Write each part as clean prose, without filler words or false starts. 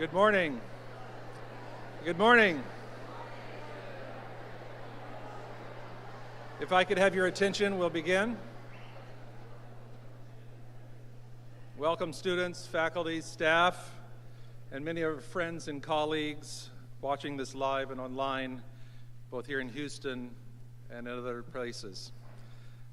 Good morning. Good morning. If I could have your attention, we'll begin. Welcome students, faculty, staff, and many of our friends and colleagues watching this live and online, both here in Houston and in other places.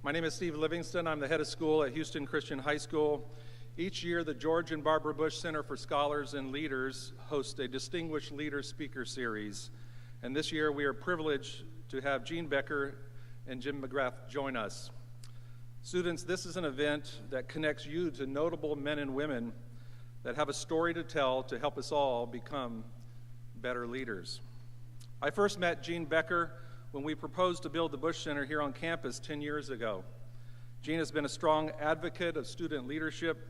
My name is Steve Livingston. I'm the head of school at Houston Christian High School. Each year, the George and Barbara Bush Center for Scholars and Leaders hosts a Distinguished Leader Speaker Series. And this year, we are privileged to have Jean Becker and Jim McGrath join us. Students, this is an event that connects you to notable men and women that have a story to tell to help us all become better leaders. I first met Jean Becker when we proposed to build the Bush Center here on campus 10 years ago. Jean has been a strong advocate of student leadership,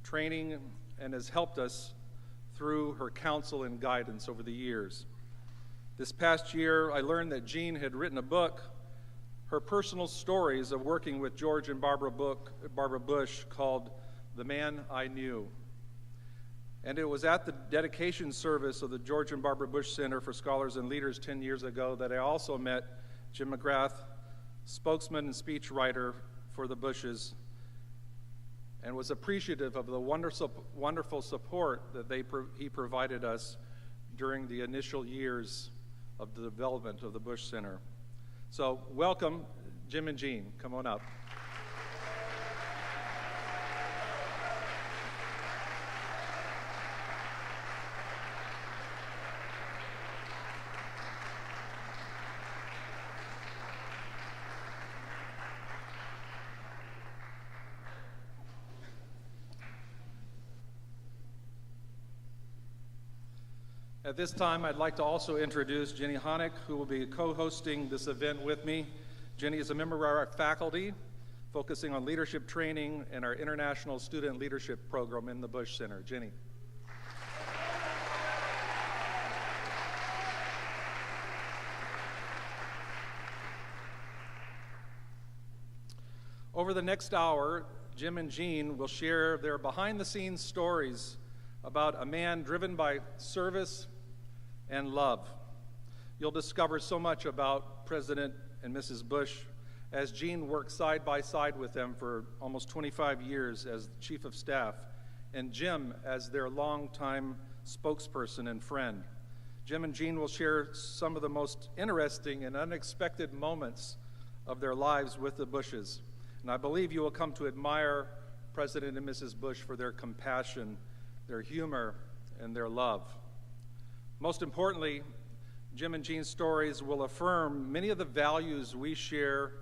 training, and has helped us through her counsel and guidance over the years. This past year, I learned that Jean had written a book, her personal stories of working with George and Barbara Bush, called The Man I Knew. And it was at the dedication service of the George and Barbara Bush Center for Scholars and Leaders 10 years ago that I also met Jim McGrath, spokesman and speechwriter for the Bushes, and was appreciative of the wonderful support that he provided us during the initial years of the development of the Bush Center. So welcome, Jim and Jean. Come on up. At this time, I'd like to also introduce Jenny Honick, who will be co-hosting this event with me. Jenny is a member of our faculty, focusing on leadership training and our International Student Leadership Program in the Bush Center. Jenny. Over the next hour, Jim and Jean will share their behind-the-scenes stories about a man driven by service and love. You'll discover so much about President and Mrs. Bush as Jean worked side by side with them for almost 25 years as Chief of Staff, and Jim as their longtime spokesperson and friend. Jim and Jean will share some of the most interesting and unexpected moments of their lives with the Bushes. And I believe you will come to admire President and Mrs. Bush for their compassion, their humor, and their love. Most importantly, Jim and Jean's stories will affirm many of the values we share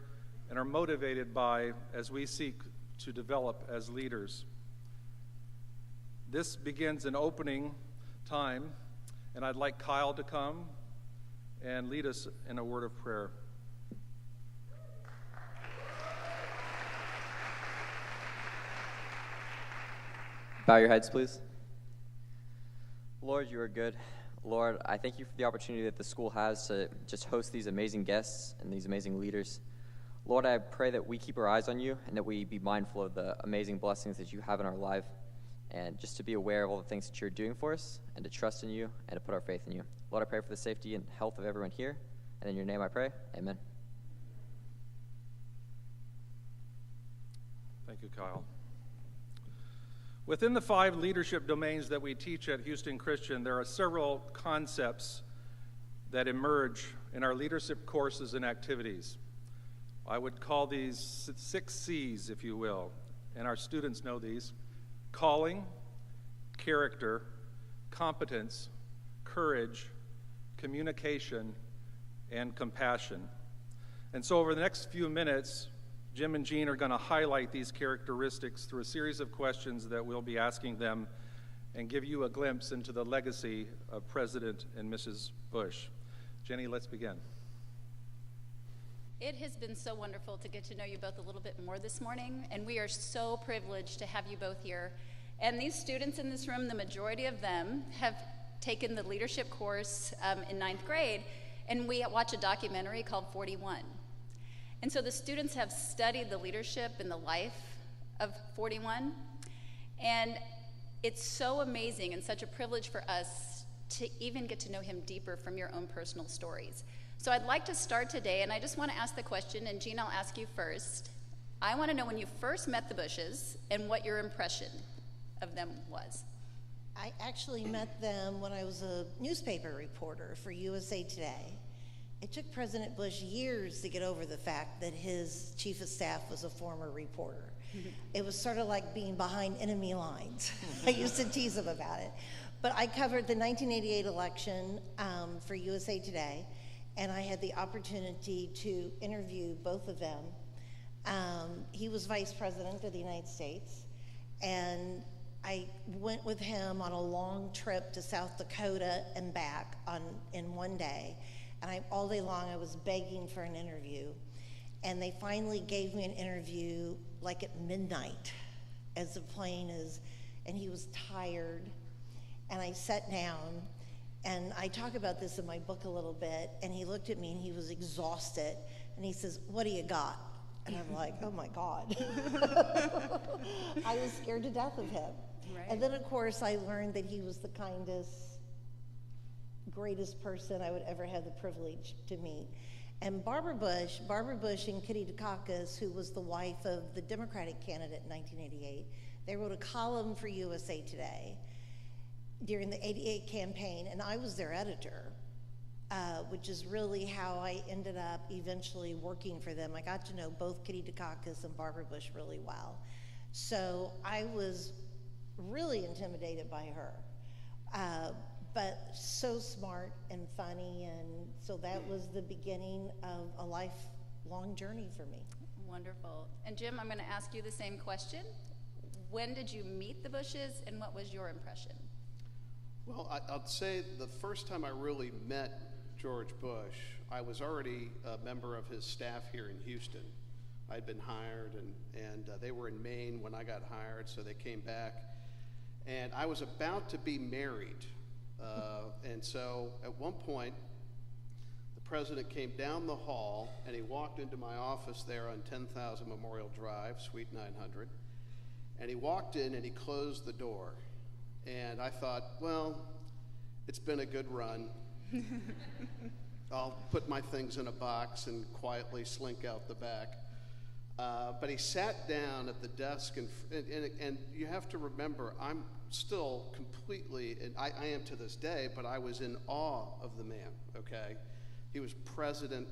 and are motivated by as we seek to develop as leaders. This begins an opening time, and I'd like Kyle to come and lead us in a word of prayer. Bow your heads, please. Lord, you are good. Lord, I thank you for the opportunity that the school has to just host these amazing guests and these amazing leaders. Lord, I pray that we keep our eyes on you and that we be mindful of the amazing blessings that you have in our life, and just to be aware of all the things that you're doing for us and to trust in you and to put our faith in you. Lord, I pray for the safety and health of everyone here, and in your name I pray, amen. Thank you, Kyle. Within the 5 leadership domains that we teach at Houston Christian, there are several concepts that emerge in our leadership courses and activities. I would call these 6 C's, if you will, and our students know these: calling, character, competence, courage, communication, and compassion. And so over the next few minutes, Jim and Jean are going to highlight these characteristics through a series of questions that we'll be asking them and give you a glimpse into the legacy of President and Mrs. Bush. Jenny, let's begin. It has been so wonderful to get to know you both a little bit more this morning, and we are so privileged to have you both here. And these students in this room, the majority of them have taken the leadership course in 9th grade, and we watch a documentary called 41. And so the students have studied the leadership and the life of 41. And It's so amazing and such a privilege for us to even get to know him deeper from your own personal stories. So I'd like to start today, and I just want to ask the question, and Jean, I'll ask you first. I want to know when you first met the Bushes and what your impression of them was. I actually met them when I was a newspaper reporter for USA Today. It took President Bush years to get over the fact that his chief of staff was a former reporter. It was sort of like being behind enemy lines. I used to tease him about it. But I covered the 1988 election for USA Today, and I had the opportunity to interview both of them. He was vice president of the United States, and I went with him on a long trip to South Dakota and back in one day. And all day long I was begging for an interview. And they finally gave me an interview like at midnight as the plane is, and he was tired. And I sat down, and I talk about this in my book a little bit, and he looked at me and he was exhausted. And he says, "What do you got?" And I'm like, oh my God. I was scared to death of him. Right. And then of course I learned that he was the kindest, greatest person I would ever have the privilege to meet. And Barbara Bush and Kitty Dukakis, who was the wife of the Democratic candidate in 1988, they wrote a column for USA Today during the 88 campaign, and I was their editor, which is really how I ended up eventually working for them. I got to know both Kitty Dukakis and Barbara Bush really well. So I was really intimidated by her. But so smart and funny, and so that was the beginning of a lifelong journey for me. Wonderful. And Jim, I'm going to ask you the same question. When did you meet the Bushes, and what was your impression? Well, I'd say the first time I really met George Bush, I was already a member of his staff here in Houston. I'd been hired, and they were in Maine when I got hired, so they came back. And I was about to be married. And so at one point, the president came down the hall and he walked into my office there on 10,000 Memorial Drive, Suite 900. And he walked in and he closed the door. And I thought, well, it's been a good run. I'll put my things in a box and quietly slink out the back. But he sat down at the desk, and you have to remember, I'm still completely, and I am to this day, but I was in awe of the man, okay? He was president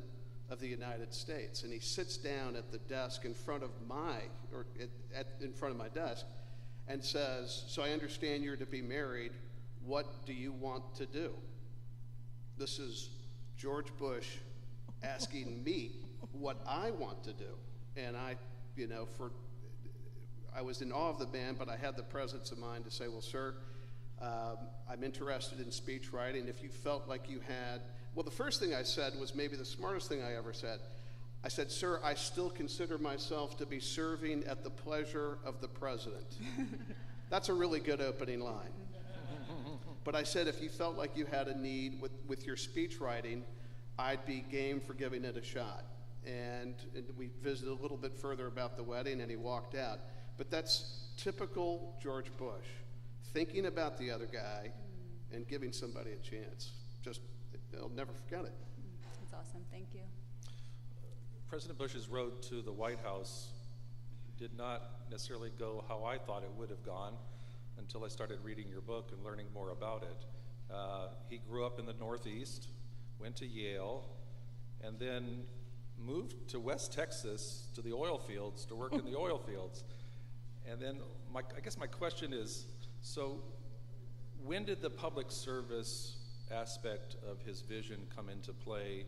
of the United States, and he sits down at the desk in front of in front of my desk and says, "So I understand you're to be married. What do you want to do?" This is George Bush asking me what I want to do. And I was in awe of the man, but I had the presence of mind to say, "Well, sir, I'm interested in speech writing. If you felt like you had," well, the first thing I said was maybe the smartest thing I ever said. I said, "Sir, I still consider myself to be serving at the pleasure of the president." That's a really good opening line. But I said, if you felt like you had a need with your speech writing, I'd be game for giving it a shot. And we visited a little bit further about the wedding, and he walked out. But that's typical George Bush, thinking about the other guy and giving somebody a chance. They'll never forget it. That's awesome. Thank you. President Bush's road to the White House did not necessarily go how I thought it would have gone until I started reading your book and learning more about it. He grew up in the Northeast, went to Yale, and then moved to West Texas to the oil fields to work in the oil fields. And then I guess my question is, so when did the public service aspect of his vision come into play?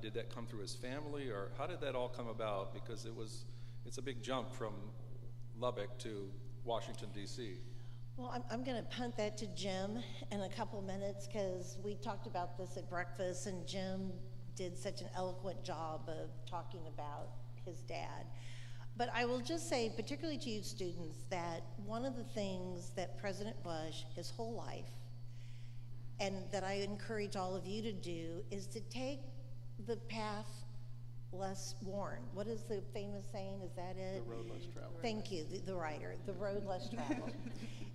Did that come through his family, or how did that all come about? Because it's a big jump from Lubbock to Washington, D.C. Well, I'm going to punt that to Jim in a couple minutes, because we talked about this at breakfast, and Jim did such an eloquent job of talking about his dad. But I will just say, particularly to you students, that one of the things that President Bush, his whole life, and that I encourage all of you to do, is to take the path less worn. What is the famous saying? Is that it? The road less traveled. Thank you, the writer, the road less traveled.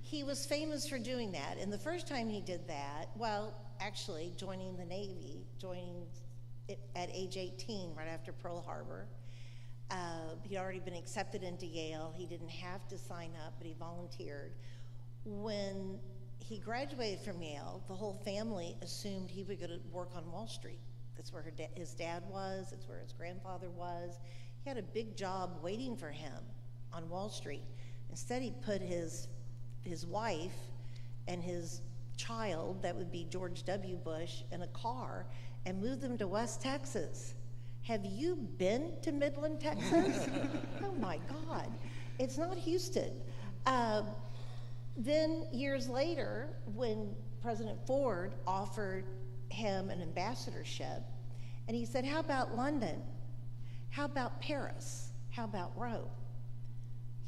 He was famous for doing that, and the first time he did that, well, actually joining the Navy, joining it at age 18, right after Pearl Harbor. He'd already been accepted into Yale. He didn't have to sign up, but he volunteered. When he graduated from Yale, the whole family assumed he would go to work on Wall Street. That's where his dad was, that's where his grandfather was. He had a big job waiting for him on Wall Street. Instead, he put his wife and his child, that would be George W. Bush, in a car and moved them to West Texas. Have you been to Midland, Texas? Oh my God, it's not Houston. Then years later, when President Ford offered him an ambassadorship, and he said, how about London? How about Paris? How about Rome?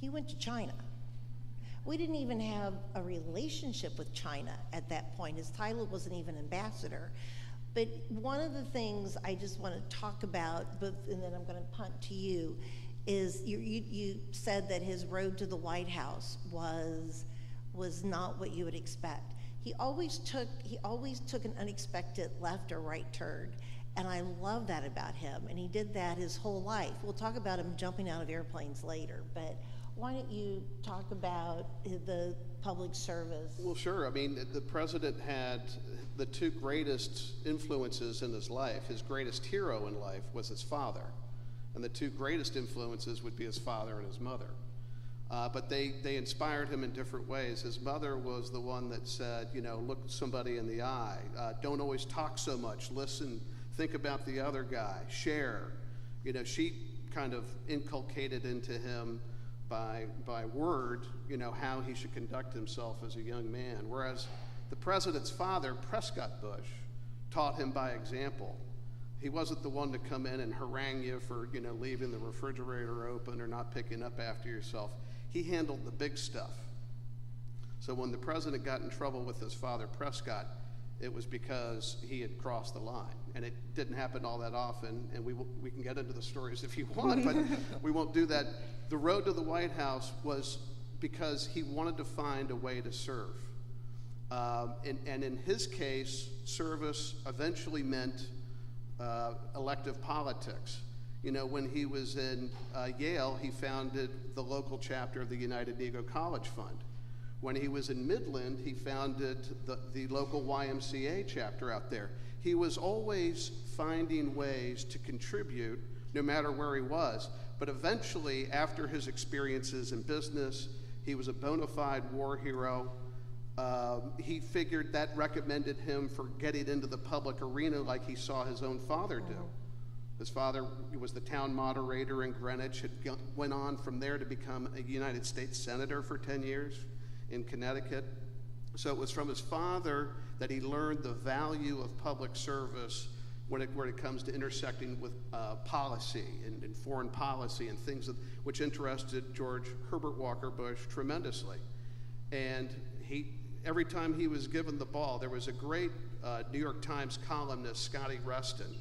He went to China. We didn't even have a relationship with China at that point. His title wasn't even ambassador. But one of the things I just want to talk about, and then I'm going to punt to you, is you said that his road to the White House was not what you would expect. He always took an unexpected left or right turn, and I love that about him, and he did that his whole life. We'll talk about him jumping out of airplanes later, but why don't you talk about the public service? Well, sure. I mean, the president had the two greatest influences in his life. His greatest hero in life was his father, and the two greatest influences would be his father and his mother. But they inspired him in different ways. His mother was the one that said, look somebody in the eye. Don't always talk so much. Listen, think about the other guy. Share. She kind of inculcated into him by word, how he should conduct himself as a young man. Whereas the president's father, Prescott Bush, taught him by example. He wasn't the one to come in and harangue you for, leaving the refrigerator open or not picking up after yourself. He handled the big stuff. So when the president got in trouble with his father, Prescott, it was because he had crossed the line. And it didn't happen all that often, and we can get into the stories if you want, but we won't do that. The road to the White House was because he wanted to find a way to serve. And in his case, service eventually meant elective politics. When he was in Yale, he founded the local chapter of the United Negro College Fund. When he was in Midland, he founded the local YMCA chapter out there. He was always finding ways to contribute, no matter where he was. But eventually, after his experiences in business, he was a bona fide war hero. He figured that recommended him for getting into the public arena like he saw his own father do. His father was the town moderator in Greenwich, went on from there to become a United States Senator for 10 years in Connecticut. So it was from his father that he learned the value of public service when it comes to intersecting with policy and foreign policy and things which interested George Herbert Walker Bush tremendously. And every time he was given the ball, there was a great New York Times columnist, Scotty Rustin,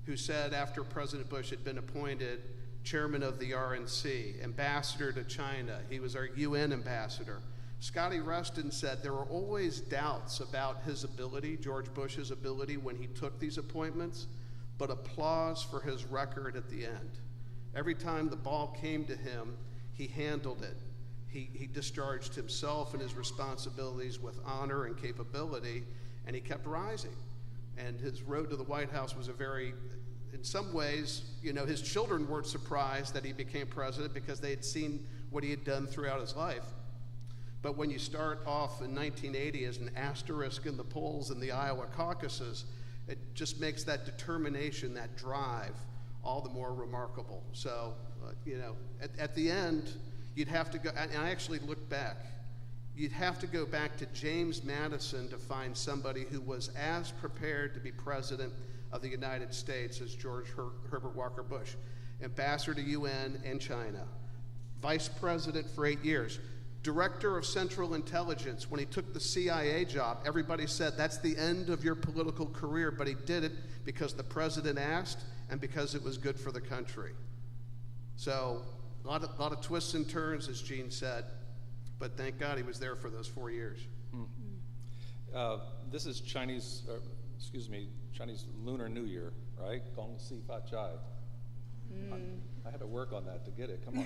who said after President Bush had been appointed chairman of the RNC, ambassador to China, he was our UN ambassador. Scotty Rustin said there were always doubts about his ability, George Bush's ability, when he took these appointments, but applause for his record at the end. Every time the ball came to him, he handled it. He discharged himself and his responsibilities with honor and capability, and he kept rising. And his road to the White House was in some ways, his children weren't surprised that he became president because they had seen what he had done throughout his life. But when you start off in 1980 as an asterisk in the polls in the Iowa caucuses, it just makes that determination, that drive, all the more remarkable. So, at the end, you'd have to go, and I actually looked back, you'd have to go back to James Madison to find somebody who was as prepared to be president of the United States as George Herbert Walker Bush, ambassador to UN and China, vice president for 8 years. Director of Central Intelligence. When he took the CIA job, everybody said that's the end of your political career, but he did it because the president asked and because it was good for the country. So a lot of twists and turns, as Gene said, but thank God he was there for those 4 years. This is Chinese Lunar New Year, right? Gong Si Fa Chai. I had to work on that to get it. Come on,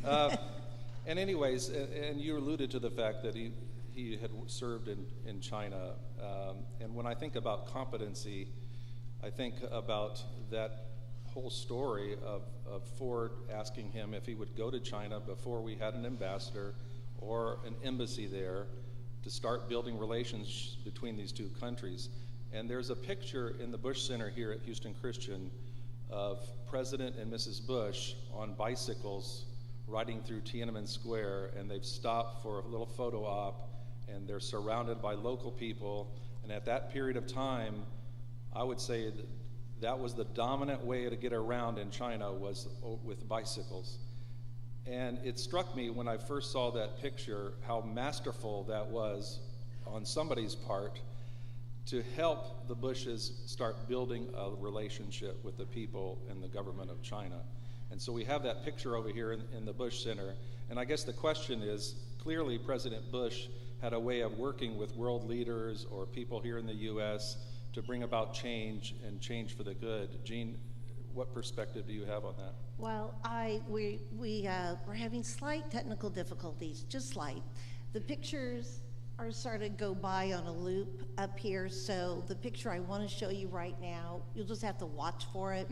guys. And anyways, and you alluded to the fact that he had served in China. And when I think about competency, I think about that whole story of Ford asking him if he would go to China before we had an ambassador or an embassy there to start building relations between these two countries. And there's a picture in the Bush Center here at Houston Christian of President and Mrs. Bush on bicycles riding through Tiananmen Square, and they've stopped for a little photo op, and they're surrounded by local people. And at that period of time, I would say that was the dominant way to get around in China, was with bicycles. And it struck me when I first saw that picture how masterful that was on somebody's part to help the Bushes start building a relationship with the people and the government of China. And so we have that picture over here in the Bush Center. And I guess the question is, clearly President Bush had a way of working with world leaders or people here in the U.S. to bring about change and change for the good. Gene, what perspective do you have on that? Well, we're having slight technical difficulties, just slight. The pictures are sort of go by on a loop up here, so the picture I want to show you right now, you'll just have to watch for it.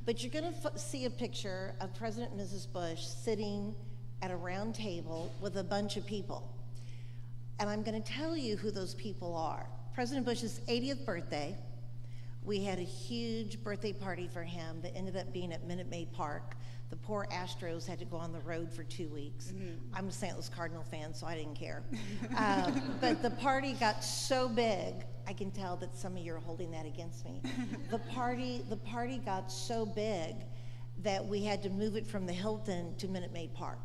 But you're going to see a picture of President and Mrs. Bush sitting at a round table with a bunch of people. And I'm going to tell you who those people are. President Bush's 80th birthday. We had a huge birthday party for him that ended up being at Minute Maid Park. The poor Astros had to go on the road for 2 weeks. I'm a St. Louis Cardinal fan, so I didn't care. But the party got so big, I can tell that some of you are holding that against me. The party got so big that we had to move it from the Hilton to Minute Maid Park.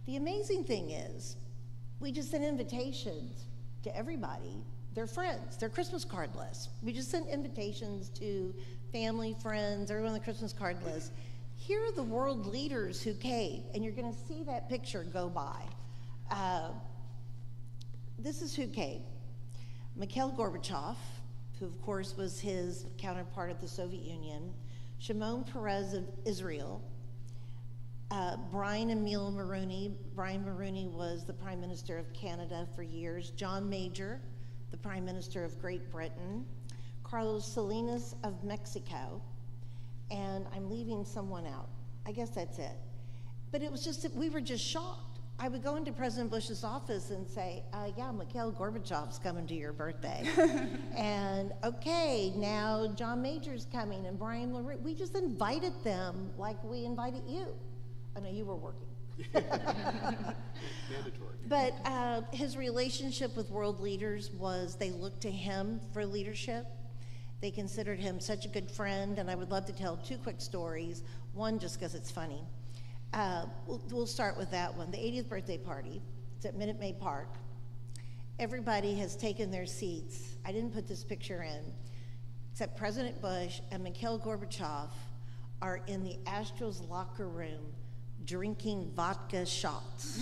The amazing thing is, we just sent invitations to everybody. They're friends, they're Christmas card lists. We just sent invitations to family, friends, everyone on the Christmas card list. Here are the world leaders who came, and you're gonna see that picture go by. This is who came. Mikhail Gorbachev, who of course was his counterpart of the Soviet Union, Shimon Peres of Israel, Brian Emil Mulroney. Brian Mulroney was the Prime Minister of Canada for years. John Major, the Prime Minister of Great Britain. Carlos Salinas of Mexico. And I'm leaving someone out. I guess that's it. But it was just that we were just shocked. I would go into President Bush's office and say, yeah, Mikhail Gorbachev's coming to your birthday. And okay, now John Major's coming and Brian Mulroney. We just invited them like we invited you. I know you were working. Mandatory. But his relationship with world leaders was they looked to him for leadership. They considered him such a good friend, and I would love to tell 2 quick stories. One, just because it's funny. We'll start with that one. The 80th birthday party. It's at Minute Maid Park. Everybody has taken their seats. I didn't put this picture in, except President Bush and Mikhail Gorbachev are in the Astros locker room drinking vodka shots.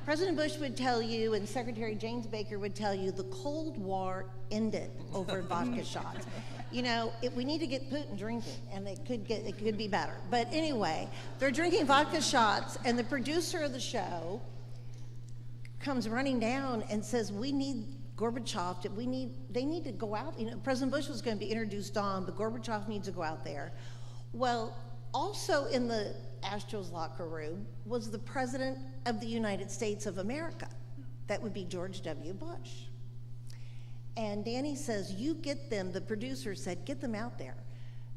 President Bush would tell you, and Secretary James Baker would tell you, the Cold War ended over vodka shots. You know, we need to get Putin drinking, and it could be better. But anyway, they're drinking vodka shots, and the producer of the show comes running down and says, we need Gorbachev, they need to go out. You know, President Bush was going to be introduced on, but Gorbachev needs to go out there. Well, also in the Astros locker room was the President of the United States of America. That would be George W. Bush. And Danny says, you get them, the producer said, get them out there.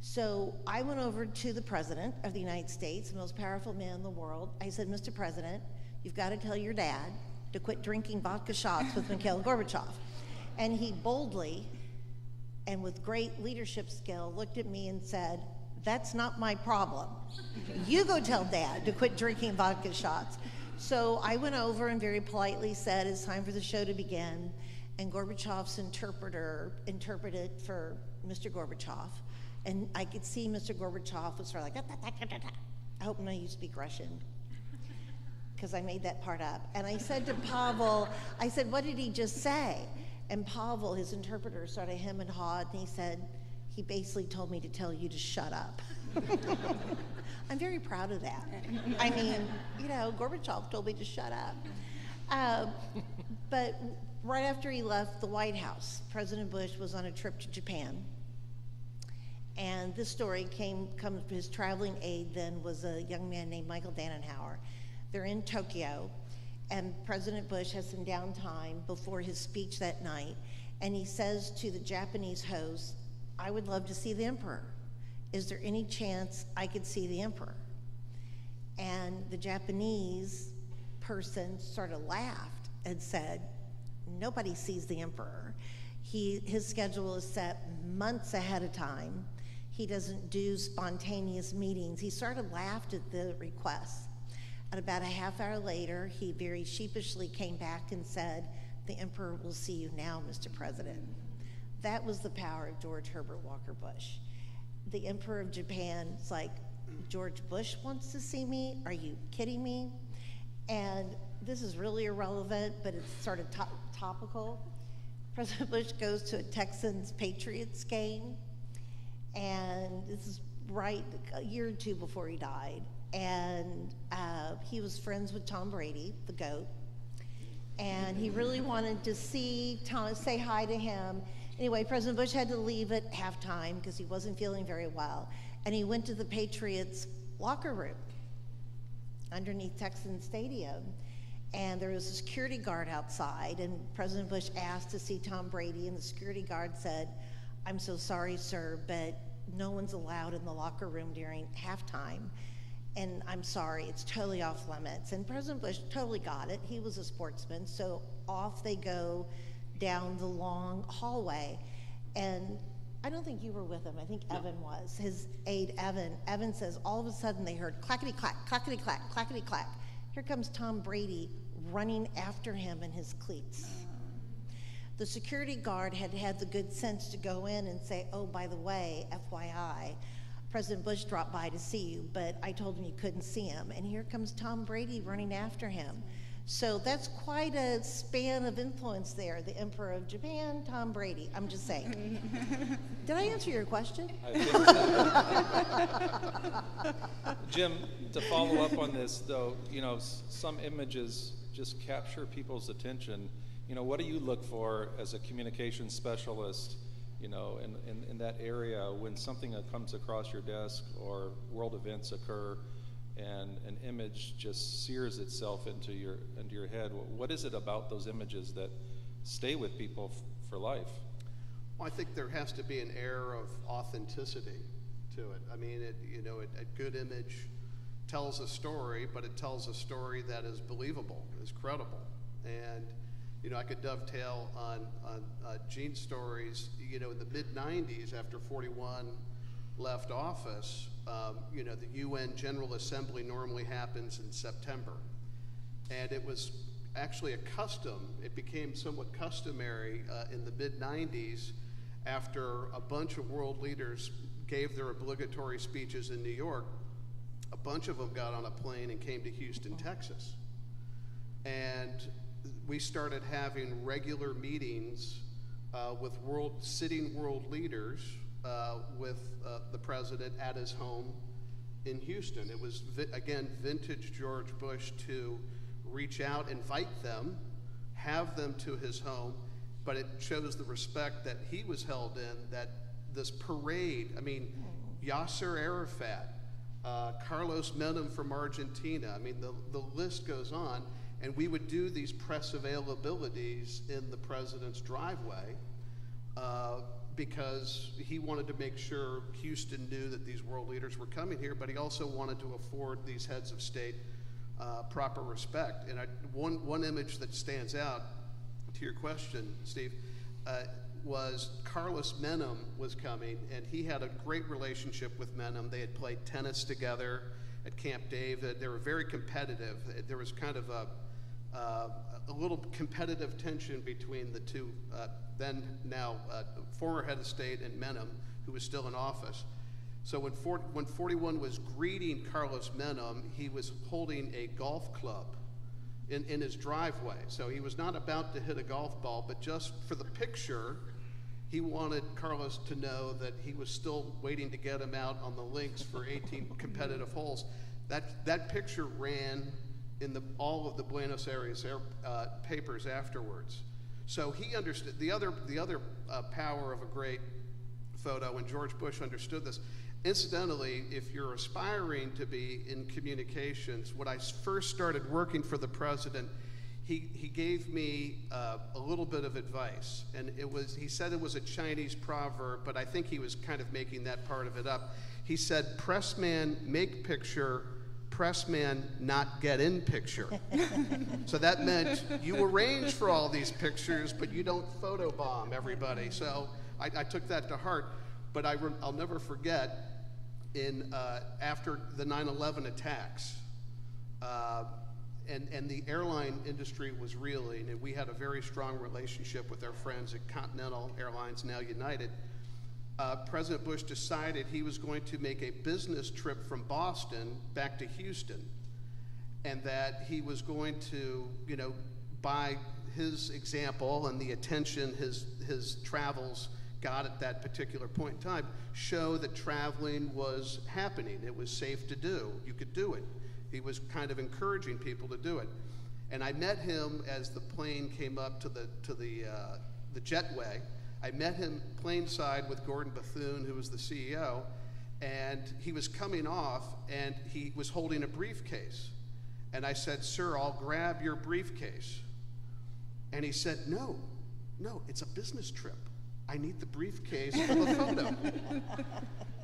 So I went over to the President of the United States, the most powerful man in the world. I said, Mr. President, you've got to tell your dad to quit drinking vodka shots with Mikhail Gorbachev. And he boldly, and with great leadership skill, looked at me and said, that's not my problem. You go tell Dad to quit drinking vodka shots. So I went over and very politely said, it's time for the show to begin. And Gorbachev's interpreter interpreted for Mr. Gorbachev. And I could see Mr. Gorbachev was sort of like, da, da, da, da, da. I hope none of you speak Russian, because I made that part up. And I said to Pavel, I said, what did he just say? And Pavel, his interpreter, started hem and hawed, and he said, he basically told me to tell you to shut up. I'm very proud of that. I mean, you know, Gorbachev told me to shut up. But right after he left the White House, President Bush was on a trip to Japan. And this story comes his traveling aide then was a young man named Michael Dannenhauer. They're in Tokyo, and President Bush has some downtime before his speech that night, and he says to the Japanese host, I would love to see the emperor. Is there any chance I could see the emperor? And the Japanese person sort of laughed and said, nobody sees the emperor. His schedule is set months ahead of time. He doesn't do spontaneous meetings. He sort of laughed at the request. And about a half hour later, he very sheepishly came back and said, the emperor will see you now, Mr. President. That was the power of George Herbert Walker Bush. The emperor of Japan is like, George Bush wants to see me? Are you kidding me? And this is really irrelevant, but it's sort of topical. President Bush goes to a Texans-Patriots game, and this is right a year or two before he died. And he was friends with Tom Brady, the GOAT, and he really wanted to see Tom, say hi to him. Anyway, President Bush had to leave at halftime because he wasn't feeling very well, and he went to the Patriots locker room underneath Texan Stadium, and there was a security guard outside, and President Bush asked to see Tom Brady, and the security guard said, I'm so sorry, sir, but no one's allowed in the locker room during halftime, and I'm sorry, it's totally off limits. And President Bush totally got it. He was a sportsman, so off they go down the long hallway, and I don't think you were with him. I think Evan was. His aide, Evan. Evan says, all of a sudden they heard clackety-clack, clackety-clack, clackety-clack. Here comes Tom Brady running after him in his cleats. The security guard had had the good sense to go in and say, oh, by the way, FYI, President Bush dropped by to see you, but I told him you couldn't see him. And here comes Tom Brady running after him. So that's quite a span of influence there. The Emperor of Japan, Tom Brady. I'm just saying. Did I answer your question? I think so. Jim, to follow up on this, though, you know, some images just capture people's attention. You know, what do you look for as a communications specialist, you know, in that area when something comes across your desk or world events occur and an image just sears itself into your head? What is it about those images that stay with people for life? Well, I think there has to be an air of authenticity to it. I mean, a good image tells a story, but it tells a story that is believable, is credible. And, you know, I could dovetail on Gene's stories. You know, in the mid-'90s, after 41 left office, you know, the UN General Assembly normally happens in September. And it was actually a custom. It became somewhat customary in the mid-'90s after a bunch of world leaders gave their obligatory speeches in New York. A bunch of them got on a plane and came to Houston, Texas. And we started having regular meetings with sitting world leaders with the president at his home in Houston. It was, again, vintage George Bush to reach out, invite them, have them to his home, but it shows the respect that he was held in, that this parade, I mean, Yasser Arafat, Carlos Menem from Argentina, I mean, the list goes on, and we would do these press availabilities in the president's driveway because he wanted to make sure Houston knew that these world leaders were coming here, but he also wanted to afford these heads of state proper respect. And one image that stands out to your question, Steve, was Carlos Menem was coming, and he had a great relationship with Menem. They had played tennis together. at Camp David. They were very competitive. There was kind of a little competitive tension between the two, former head of state and Menem, who was still in office. So when 41 was greeting Carlos Menem, he was holding a golf club in his driveway. So he was not about to hit a golf ball, but just for the picture, he wanted Carlos to know that he was still waiting to get him out on the links for 18 competitive holes. That picture ran in all of the Buenos Aires papers afterwards. So he understood the other power of a great photo, and George Bush understood this. Incidentally, if you're aspiring to be in communications, when I first started working for the president, he gave me a little bit of advice, and he said it was a Chinese proverb, but I think he was kind of making that part of it up. He said, "Press man make picture, press man not get in picture." So that meant you arrange for all these pictures, but you don't photobomb everybody. So I took that to heart, but I'll never forget after the 9/11 attacks, and the airline industry was reeling, and we had a very strong relationship with our friends at Continental Airlines, now United. President Bush decided he was going to make a business trip from Boston back to Houston, and that he was going to, by his example and the attention his travels got at that particular point in time, show that traveling was happening. It was safe to do. You could do it. He was kind of encouraging people to do it. And I met him as the plane came up to the jetway. I met him planeside with Gordon Bethune, who was the CEO, and he was coming off, and he was holding a briefcase. And I said, "Sir, I'll grab your briefcase." And he said, no, it's a business trip. I need the briefcase for the photo."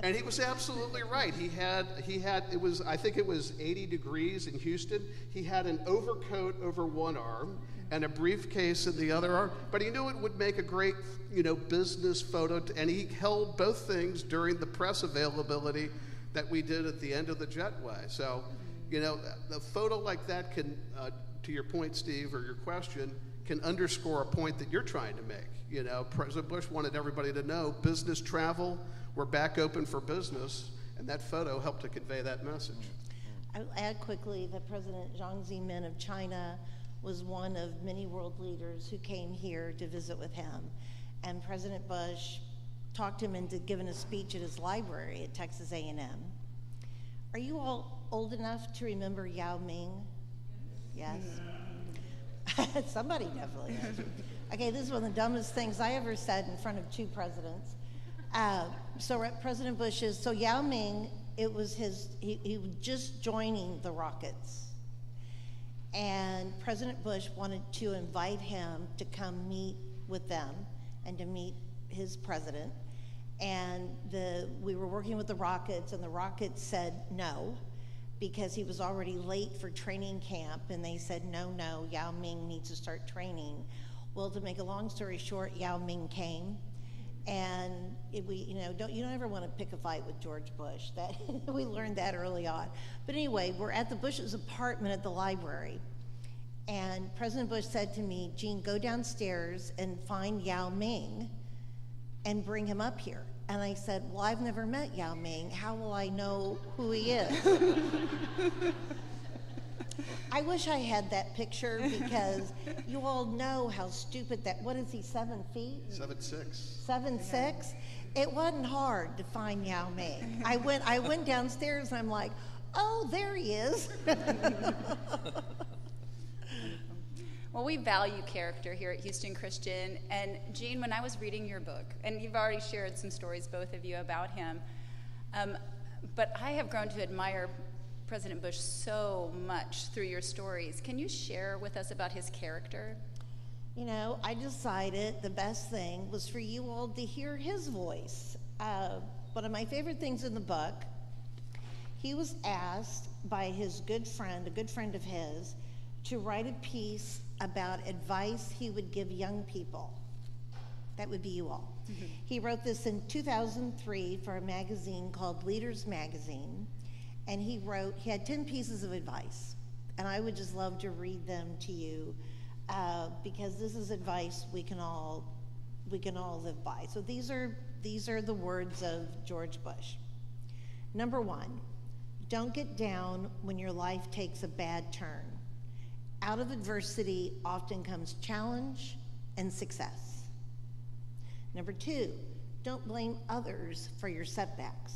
And he was absolutely right. I think it was 80 degrees in Houston. He had an overcoat over one arm and a briefcase in the other arm, but he knew it would make a great, business photo, and he held both things during the press availability that we did at the end of the jetway. So, a photo like that can, to your point, Steve, or your question, can underscore a point that you're trying to make. President Bush wanted everybody to know business travel, we're back open for business, and that photo helped to convey that message. I'll add quickly that President Jiang Zemin of China was one of many world leaders who came here to visit with him. And President Bush talked him into giving a speech at his library at Texas A&M. Are you all old enough to remember Yao Ming? Yes? Somebody definitely is. Okay, this is one of the dumbest things I ever said in front of two presidents. President Bush's, Yao Ming, it was he was just joining the Rockets. And President Bush wanted to invite him to come meet with them and to meet his president. And we were working with the Rockets, and the Rockets said no, because he was already late for training camp, and they said, no, Yao Ming needs to start training. Well, to make a long story short, Yao Ming came, and you don't ever want to pick a fight with George Bush. That we learned that early on. But anyway, we're at the Bush's apartment at the library, and President Bush said to me, "Jean, go downstairs and find Yao Ming and bring him up here." And I said, "Well, I've never met Yao Ming. How will I know who he is?" I wish I had that picture, because you all know how stupid what is he, 7 feet? 7'6". 7'6"? It wasn't hard to find Yao Ming. I went downstairs and I'm like, oh, there he is. Well, we value character here at Houston Christian. And Jean, when I was reading your book, and you've already shared some stories, both of you, about him, but I have grown to admire President Bush so much through your stories. Can you share with us about his character? I decided the best thing was for you all to hear his voice. One of my favorite things in the book, he was asked by his good friend, a good friend of his, to write a piece about advice he would give young people. That would be you all. He wrote this in 2003 for a magazine called Leaders Magazine, And he had 10 pieces of advice. And I would just love to read them to you because this is advice we can all live by. So these are the words of George Bush. Number 1, don't get down when your life takes a bad turn. Out of adversity often comes challenge and success. Number 2, don't blame others for your setbacks.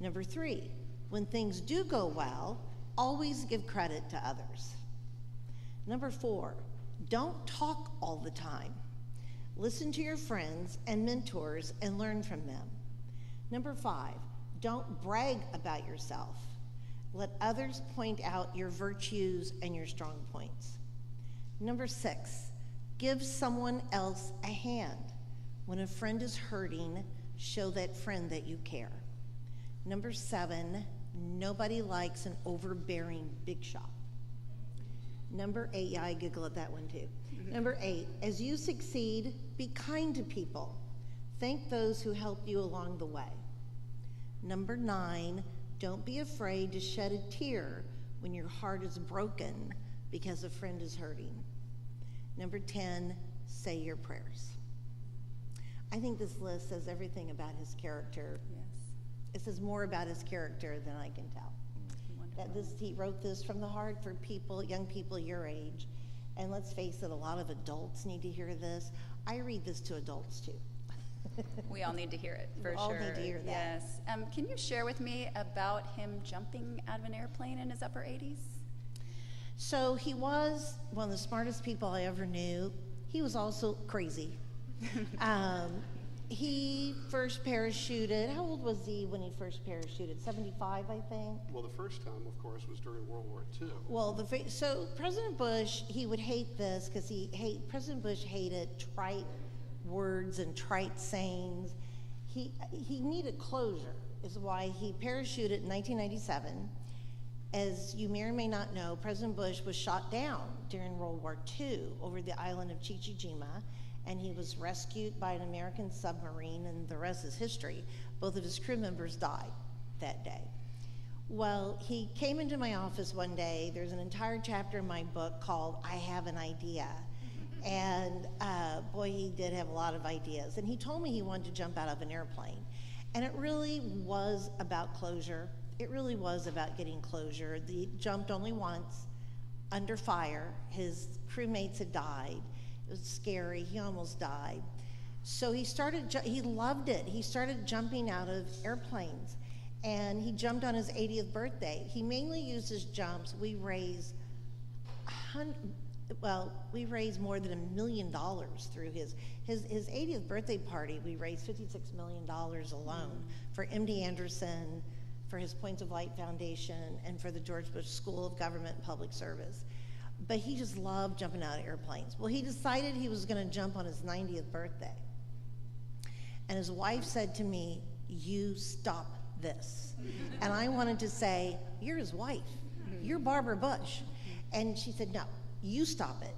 Number 3, when things do go well, always give credit to others. Number 4, don't talk all the time. Listen to your friends and mentors and learn from them. Number 5, don't brag about yourself. Let others point out your virtues and your strong points. Number 6, give someone else a hand. When a friend is hurting, show that friend that you care. Number 7, nobody likes an overbearing big shot. Number 8, yeah, I giggle at that one too. Number 8, as you succeed, be kind to people. Thank those who help you along the way. Number 9, don't be afraid to shed a tear when your heart is broken because a friend is hurting. Number 10, say your prayers. I think this list says everything about his character. Yes. It says more about his character than I can tell. Wonderful. He wrote this from the heart for people, young people your age. And let's face it, a lot of adults need to hear this. I read this to adults too. We all need to hear it, for We sure. all need to hear that. Yes. Can you share with me about him jumping out of an airplane in his upper 80s? So he was one of the smartest people I ever knew. He was also crazy. He first parachuted, how old was he when he first parachuted? 75, I think? Well, the first time, of course, was during World War II. Well, so President Bush, he would hate this because President Bush hated trite words and trite sayings. He needed closure, is why he parachuted in 1997. As you may or may not know, President Bush was shot down during World War II over the island of Chichijima, and he was rescued by an American submarine, and the rest is history. Both of his crew members died that day. Well, he came into my office one day. There's an entire chapter in my book called I Have an Idea. And boy, he did have a lot of ideas. And he told me he wanted to jump out of an airplane. And it really was about closure. It really was about getting closure. He jumped only once under fire. His crewmates had died. It was scary. He almost died. So he loved it. He started jumping out of airplanes. And he jumped on his 80th birthday. He mainly used his jumps. We raised more than $1 million through his 80th birthday party. We raised $56 million alone for MD Anderson, for his Points of Light Foundation, and for the George Bush School of Government and Public Service. But he just loved jumping out of airplanes. Well, he decided he was going to jump on his 90th birthday. And his wife said to me, "You stop this." And I wanted to say, "You're his wife. You're Barbara Bush." And she said, "No, you stop it."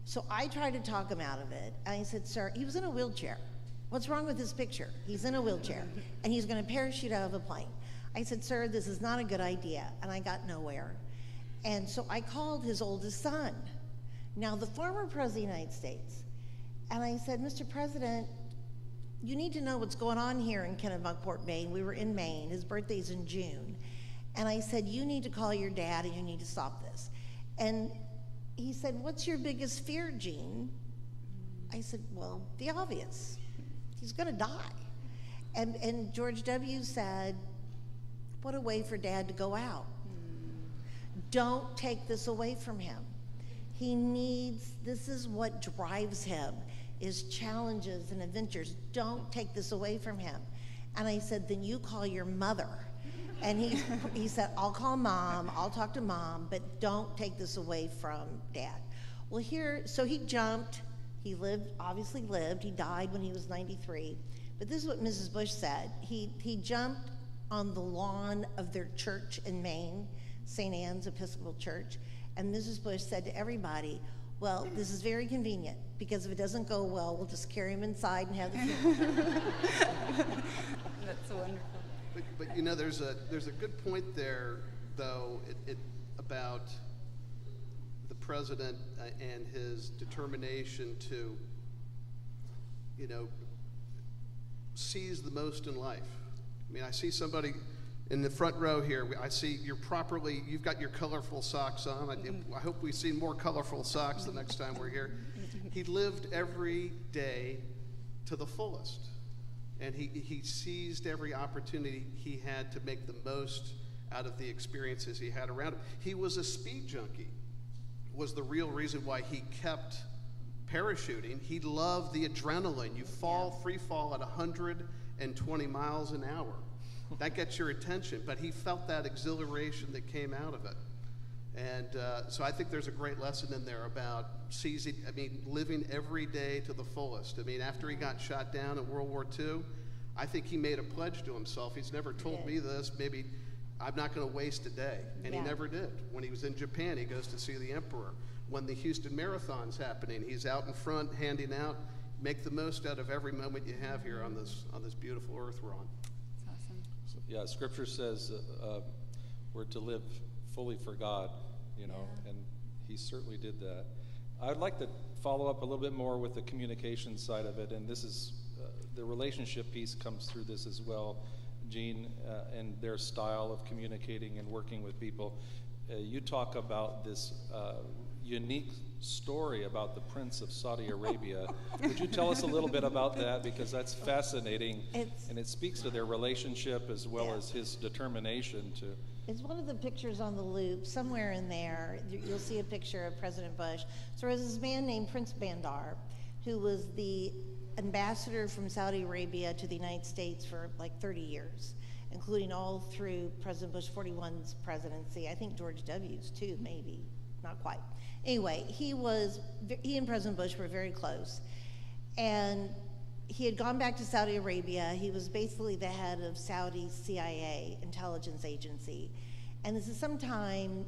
So I tried to talk him out of it. And I said, "Sir," he was in a wheelchair. "What's wrong with this picture? He's in a wheelchair and he's going to parachute out of a plane." I said, "Sir, this is not a good idea." And I got nowhere. And so I called his oldest son, now the former President of the United States. And I said, "Mr. President, you need to know what's going on here in Kennebunkport, Maine." We were in Maine. His birthday's in June. And I said, "You need to call your dad and you need to stop this." And he said, "What's your biggest fear, Jean?" I said, "Well, the obvious. He's going to die." And George W. said, "What a way for Dad to go out. Don't take this away from him. This is what drives him, is challenges and adventures. Don't take this away from him." And I said, "Then you call your mother." And he said, "I'll call Mom, I'll talk to Mom, but don't take this away from Dad." Well, so he jumped. He obviously lived. He died when he was 93. But this is what Mrs. Bush said. He jumped on the lawn of their church in Maine, St. Anne's Episcopal Church. And Mrs. Bush said to everybody, "Well, this is very convenient, because if it doesn't go well, we'll just carry him inside and have the funeral." That's wonderful. But you know, there's a good point there, though, about the president and his determination to, you know, seize the most in life. I mean, I see somebody in the front row here. I see you've got your colorful socks on. I hope we see more colorful socks the next time we're here. He lived every day to the fullest. And he seized every opportunity he had to make the most out of the experiences he had around him. He was a speed junkie, was the real reason why he kept parachuting. He loved the adrenaline. You free fall at 120 miles an hour. That gets your attention, but he felt that exhilaration that came out of it. And so I think there's a great lesson in there about living every day to the fullest. I mean, after he got shot down in World War II, I think he made a pledge to himself. He's never told me this, maybe I'm not going to waste a day. And he never did. When he was in Japan, he goes to see the emperor. When the Houston Marathon's happening, he's out in front handing out, make the most out of every moment you have here on this beautiful earth we're on. That's awesome. So, yeah, Scripture says we're to live fully for God, you know, and he certainly did that. I'd like to follow up a little bit more with the communication side of it, and this is the relationship piece comes through this as well, Gene, and their style of communicating and working with people. You talk about this unique story about the Prince of Saudi Arabia. Would you tell us a little bit about that? Because that's fascinating, and it speaks to their relationship as well as his determination to... It's one of the pictures on the loop. Somewhere in there, you'll see a picture of President Bush. So there was this man named Prince Bandar, who was the ambassador from Saudi Arabia to the United States for like 30 years, including all through President Bush 41's presidency. I think George W.'s too, maybe, not quite. Anyway, he and President Bush were very close. And he had gone back to Saudi Arabia. He was basically the head of Saudi CIA intelligence agency. And this is sometime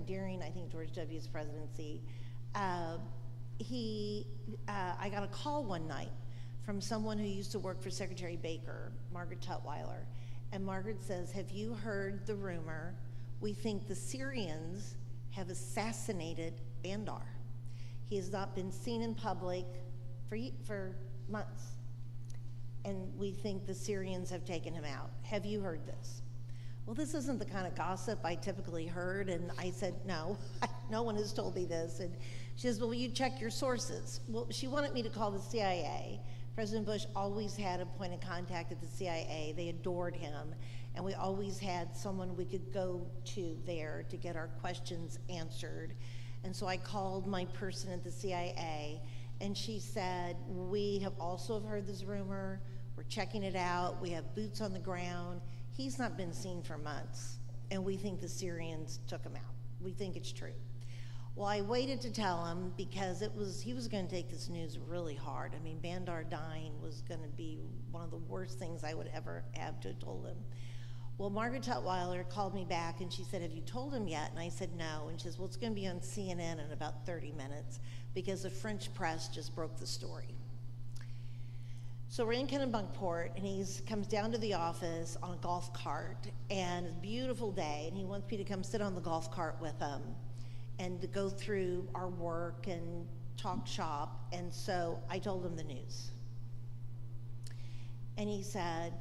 during, I think, George W.'s presidency. I got a call one night from someone who used to work for Secretary Baker, Margaret Tutwiler. And Margaret says, have you heard the rumor? We think the Syrians have assassinated Bandar. He has not been seen in public for months. And we think the Syrians have taken him out. Have you heard this? Well, this isn't the kind of gossip I typically heard. And I said, no, no one has told me this. And she says, well, will you check your sources? Well, she wanted me to call the CIA. President Bush always had a point of contact at the CIA. They adored him. And we always had someone we could go to there to get our questions answered. And so I called my person at the CIA, and she said, we have also heard this rumor. We're checking it out. We have boots on the ground. He's not been seen for months, and we think the Syrians took him out. We think it's true. Well, I waited to tell him because he was going to take this news really hard. I mean, Bandar dying was going to be one of the worst things I would ever have to have told him. Well, Margaret Tutwiler called me back and she said, have you told him yet? And I said, no. And she says, well, it's going to be on CNN in about 30 minutes because the French press just broke the story. So we're in Kennebunkport, and he comes down to the office on a golf cart, and it's a beautiful day, and he wants me to come sit on the golf cart with him and to go through our work and talk shop. And so I told him the news. And he said,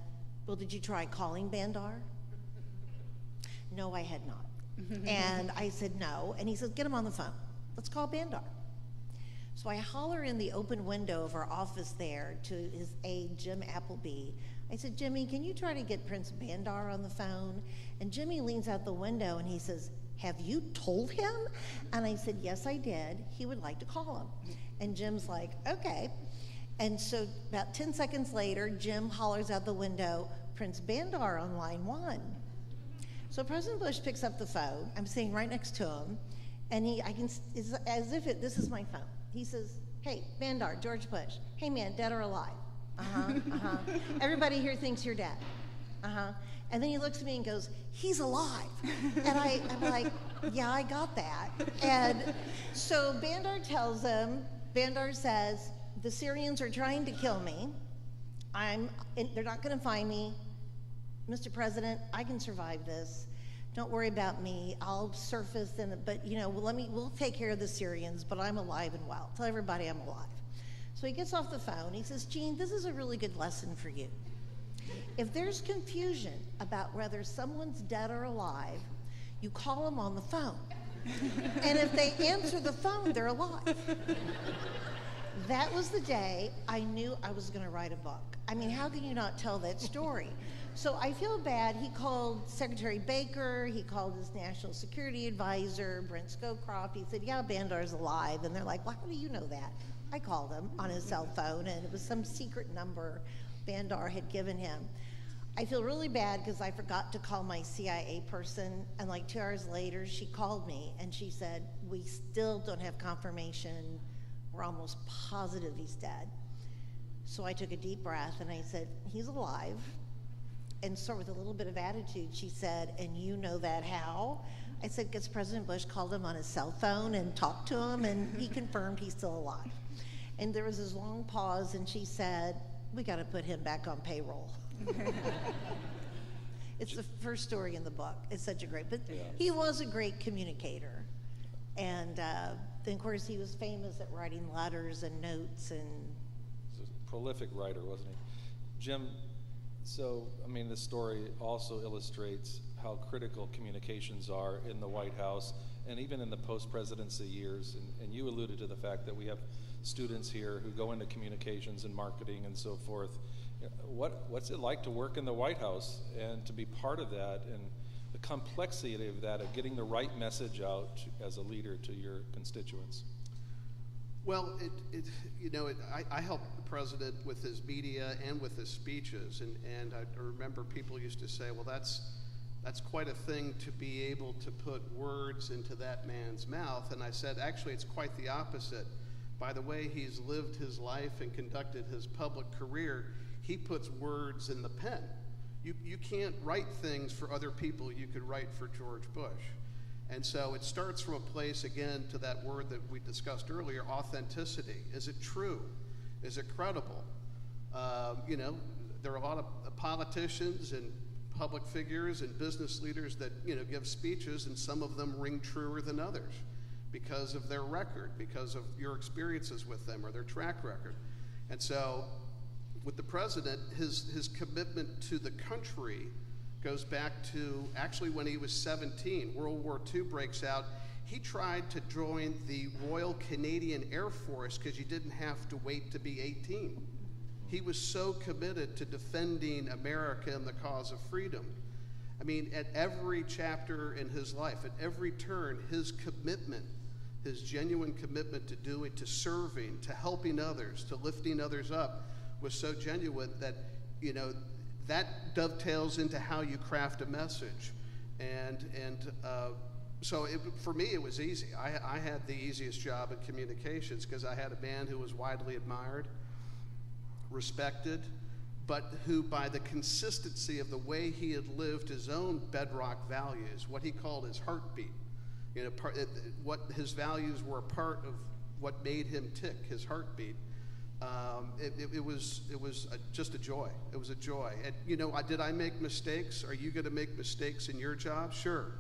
well, did you try calling Bandar? No, I had not. And I said, no. And he said, get him on the phone. Let's call Bandar. So I holler in the open window of our office there to his aide, Jim Appleby. I said, Jimmy, can you try to get Prince Bandar on the phone? And Jimmy leans out the window and he says, have you told him? And I said, yes, I did. He would like to call him. And Jim's like, okay. And so about 10 seconds later, Jim hollers out the window, Prince Bandar on line 1. So President Bush picks up the phone. I'm sitting right next to him, and it's as if this is my phone. He says, hey, Bandar, George Bush. Hey, man, dead or alive? Everybody here thinks you're dead. And then he looks at me and goes, he's alive. And I'm like, yeah, I got that. And so Bandar tells him, Bandar says, the Syrians are trying to kill me. They're not going to find me. Mr. President, I can survive this. Don't worry about me. I'll surface, but we'll take care of the Syrians, but I'm alive and well. Tell everybody I'm alive. So he gets off the phone. He says, Jean, this is a really good lesson for you. If there's confusion about whether someone's dead or alive, you call them on the phone. And if they answer the phone, they're alive. That was the day I knew I was going to write a book. I mean, how can you not tell that story? So I feel bad. He called Secretary Baker. He called his national security advisor, Brent Scowcroft. He said, yeah, Bandar's alive. And they're like, well, how do you know that? I called him on his cell phone, and it was some secret number Bandar had given him. I feel really bad because I forgot to call my CIA person, and like 2 hours later, she called me, and she said, we still don't have confirmation. We're almost positive he's dead. So I took a deep breath, and I said, he's alive. And sort of with a little bit of attitude, she said, and you know that how? I said, because President Bush called him on his cell phone and talked to him, and he confirmed he's still alive. And there was this long pause, and she said, we got to put him back on payroll. It's the first story in the book. It's such a great, but he was a great communicator. And then, of course, he was famous at writing letters and notes. And he was a prolific writer, wasn't he? Jim, so, I mean, this story also illustrates how critical communications are in the White House and even in the post-presidency years. And you alluded to the fact that we have students here who go into communications and marketing and so forth. What's it like to work in the White House and to be part of that and the complexity of that, of getting the right message out as a leader to your constituents? Well, I help the president with his media and with his speeches, and I remember people used to say, well, that's quite a thing to be able to put words into that man's mouth. And I said, actually, it's quite the opposite. By the way he's lived his life and conducted his public career, he puts words in the pen. You can't write things for other people you could write for George Bush. And so it starts from a place, again, to that word that we discussed earlier, authenticity. Is it true? Is it credible? There are a lot of politicians and public figures and business leaders that give speeches, and some of them ring truer than others because of their record, because of your experiences with them or their track record. And so with the president, his commitment to the country goes back to actually when he was 17. World War II breaks out. He tried to join the Royal Canadian Air Force because you didn't have to wait to be 18. He was so committed to defending America and the cause of freedom. I mean, at every chapter in his life, at every turn, his commitment, his genuine commitment to serving, to helping others, to lifting others up was so genuine that, that dovetails into how you craft a message. So for me, it was easy. I had the easiest job in communications because I had a man who was widely admired, respected, but who, by the consistency of the way he had lived his own bedrock values, what he called his heartbeat, what his values were a part of what made him tick, his heartbeat. It was just a joy. It was a joy. And, did I make mistakes? Are you going to make mistakes in your job? Sure.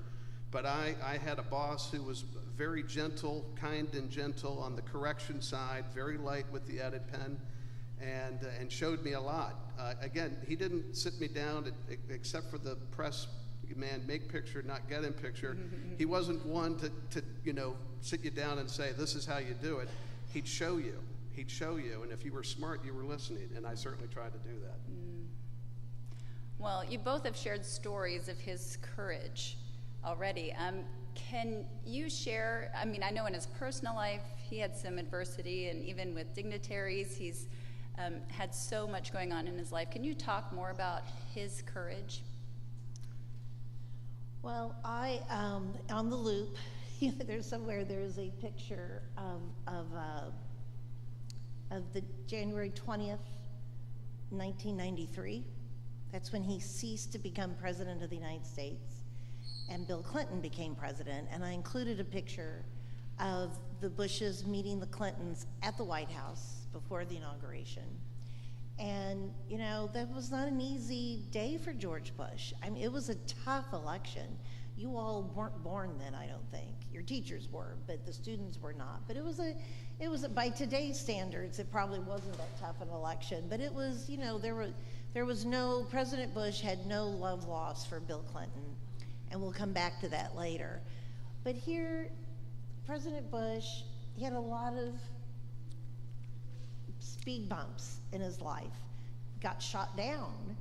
But I had a boss who was very gentle, kind and gentle on the correction side, very light with the edit pen, and showed me a lot. Again, he didn't sit me down except for the press man, make picture, not get in picture. He wasn't one to sit you down and say, this is how you do it. He'd show you. He'd show you, and if you were smart, you were listening, and I certainly tried to do that. Well, you both have shared stories of his courage already. Can you share, I know in his personal life, he had some adversity, and even with dignitaries, he's had so much going on in his life. Can you talk more about his courage? Well, on the loop, there's a picture of the January 20th, 1993. That's when he ceased to become president of the United States, and Bill Clinton became president. And I included a picture of the Bushes meeting the Clintons at the White House before the inauguration. And, you know, that was not an easy day for George Bush. I mean, it was a tough election. You all weren't born then, I don't think. Your teachers were, but the students were not. But it was by today's standards, it probably wasn't that tough an election. But it was, you know, President Bush had no love lost for Bill Clinton. And we'll come back to that later. But here, President Bush, he had a lot of speed bumps in his life. Got shot down.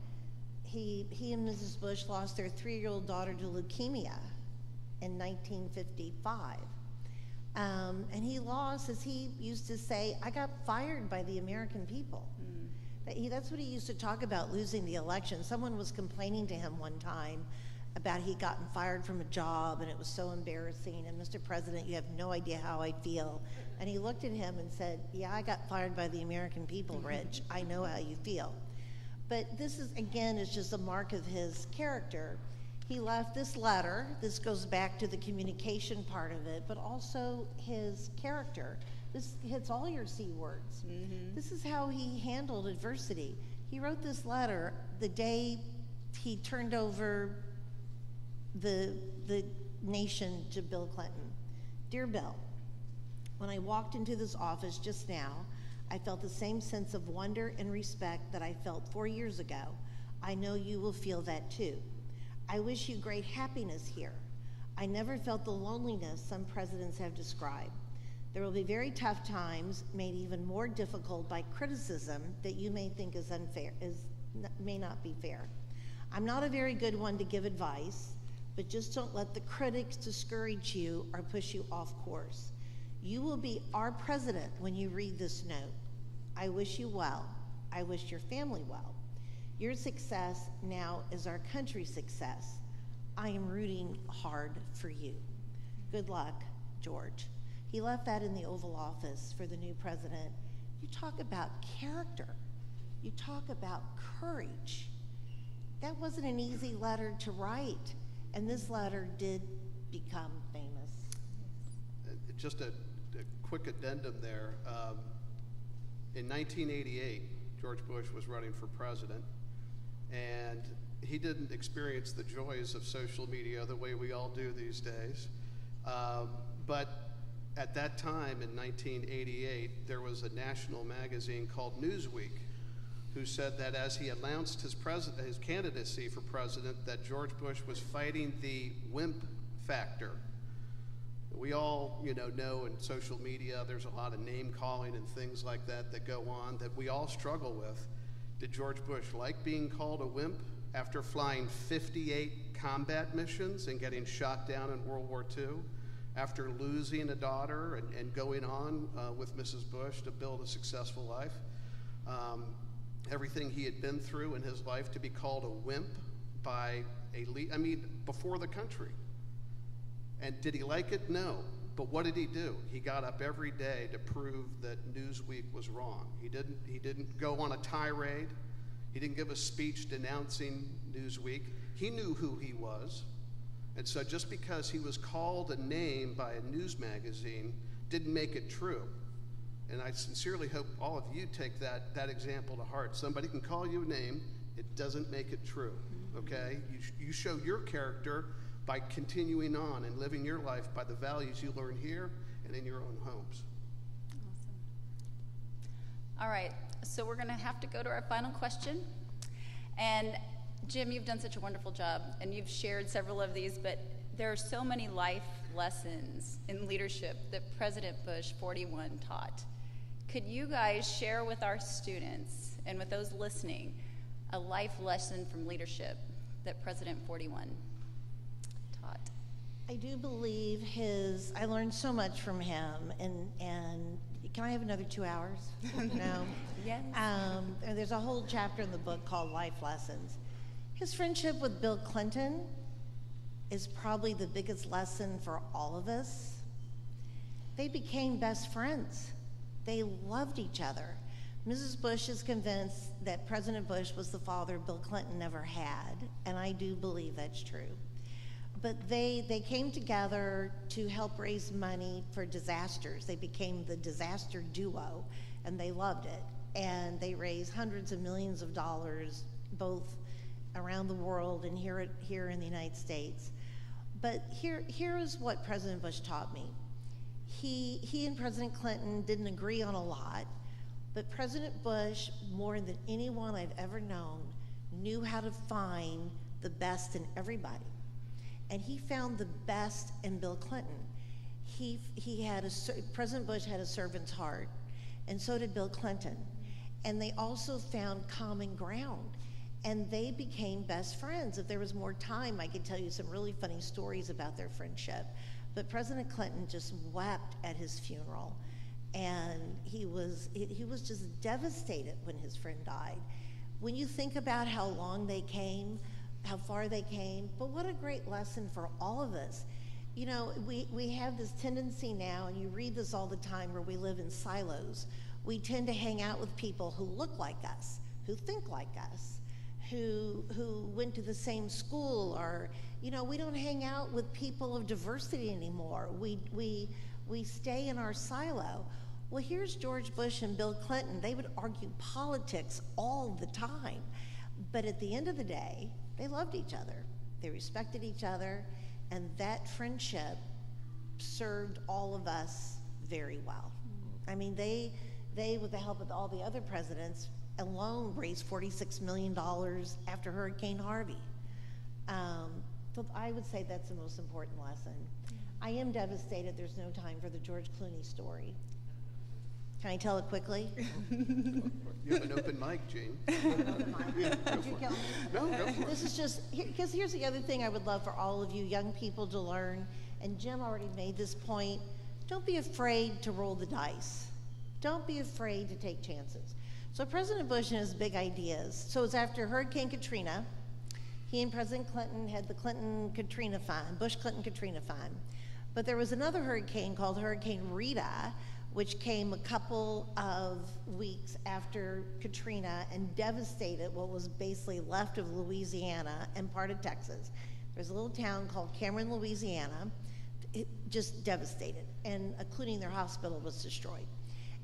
He and Mrs. Bush lost their 3-year-old daughter to leukemia in 1955. And he lost, as he used to say, I got fired by the American people. That's what he used to talk about, losing the election. Someone was complaining to him one time about he'd gotten fired from a job and it was so embarrassing, and Mr. President, you have no idea how I feel. And he looked at him and said, yeah, I got fired by the American people, Rich. I know how you feel. But this is, again, is just a mark of his character. He left this letter. This goes back to the communication part of it, but also his character. This hits all your C words. This is how he handled adversity. He wrote this letter the day he turned over the nation to Bill Clinton. Dear Bill, when I walked into this office just now, I felt the same sense of wonder and respect that I felt 4 years ago. I know you will feel that too. I wish you great happiness here. I never felt the loneliness some presidents have described. There will be very tough times, made even more difficult by criticism that you may think is unfair, may not be fair. I'm not a very good one to give advice, but just don't let the critics discourage you or push you off course. You will be our president when you read this note. I wish you well. I wish your family well. Your success now is our country's success. I am rooting hard for you. Good luck, George. He left that in the Oval Office for the new president. You talk about character. You talk about courage. That wasn't an easy letter to write, and this letter did become famous. Just a quick addendum there. In 1988, George Bush was running for president, and he didn't experience the joys of social media the way we all do these days. But at that time, in 1988, there was a national magazine called Newsweek who said that as he announced his candidacy for president, that George Bush was fighting the wimp factor. We all, know in social media there's a lot of name calling and things like that that go on that we all struggle with. Did George Bush like being called a wimp after flying 58 combat missions and getting shot down in World War II? After losing a daughter and going on with Mrs. Bush to build a successful life? Everything he had been through in his life, to be called a wimp by before the country. And did he like it? No. But what did he do? He got up every day to prove that Newsweek was wrong. He didn't go on a tirade. He didn't give a speech denouncing Newsweek. He knew who he was. And so just because he was called a name by a news magazine didn't make it true. And I sincerely hope all of you take that example to heart. Somebody can call you a name. It doesn't make it true, okay? You show your character by continuing on and living your life by the values you learn here and in your own homes. Awesome. All right, so we're going to have to go to our final question. And Jim, you've done such a wonderful job, and you've shared several of these, but there are so many life lessons in leadership that President Bush 41 taught. Could you guys share with our students and with those listening a life lesson from leadership that President 41 taught? I do believe I learned so much from him, and can I have another 2 hours? No? Yes. There's a whole chapter in the book called Life Lessons. His friendship with Bill Clinton is probably the biggest lesson for all of us. They became best friends. They loved each other. Mrs. Bush is convinced that President Bush was the father Bill Clinton never had, and I do believe that's true. But they came together to help raise money for disasters. They became the disaster duo, and they loved it. and they raise hundreds of millions of dollars, both around the world and here in the United States. But here is what President Bush taught me. He and President Clinton didn't agree on a lot, but President Bush, more than anyone I've ever known, knew how to find the best in everybody. And he found the best in Bill Clinton. President Bush had a servant's heart, and so did Bill Clinton. And they also found common ground, and they became best friends. If there was more time, I could tell you some really funny stories about their friendship. But President Clinton just wept at his funeral, and he was just devastated when his friend died. When you think about how long they came, how far they came, but what a great lesson for all of us. You know, we have this tendency now, and you read this all the time, where we live in silos. We tend to hang out with people who look like us, who think like us, who went to the same school, or, you know, we don't hang out with people of diversity anymore. We stay in our silo. Well, here's George Bush and Bill Clinton. They would argue politics all the time, but at the end of the day, they loved each other. They respected each other, and that friendship served all of us very well. I mean, they with the help of all the other presidents alone, raised $46 million after Hurricane Harvey. So I would say that's the most important lesson. I am devastated there's no time for the George Clooney story. Can I tell it quickly? You have an open mic, Gene. Did you kill me? No, go for it. This is just, because here's the other thing I would love for all of you young people to learn, and Jim already made this point. Don't be afraid to roll the dice. Don't be afraid to take chances. So President Bush and his big ideas. So it was after Hurricane Katrina. He and President Clinton had the Clinton-Katrina Fund, Bush-Clinton-Katrina Fund. But there was another hurricane called Hurricane Rita, which came a couple of weeks after Katrina and devastated what was basically left of Louisiana and part of Texas. There's a little town called Cameron, Louisiana. It just devastated, and including their hospital was destroyed.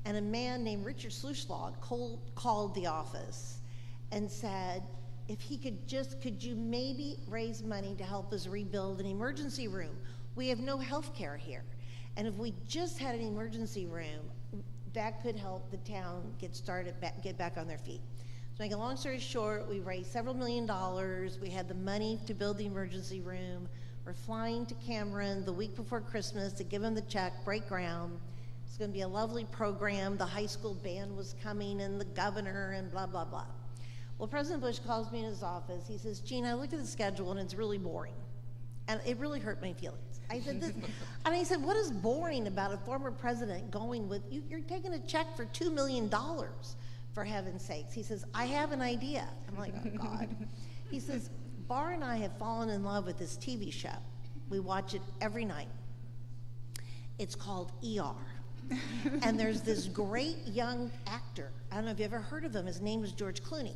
And a man named Richard Schlusswald called the office and said, if he could you maybe raise money to help us rebuild an emergency room? We have no health care here. And if we just had an emergency room, that could help the town get back on their feet. So make a long story short, we raised several $1 million. We had the money to build the emergency room. We're flying to Cameron the week before Christmas to give him the check, break ground. It's going to be a lovely program. The high school band was coming, and the governor, and blah, blah, blah. Well, President Bush calls me in his office. He says, Gene, I looked at the schedule, and it's really boring. And it really hurt my feelings. I said, and he said, what is boring about a former president going with, you're taking a check for $2 million, for heaven's sakes. He says, I have an idea. I'm like, oh, God. He says, Barr and I have fallen in love with this TV show. We watch it every night. It's called ER. And there's this great young actor. I don't know if you've ever heard of him. His name is George Clooney.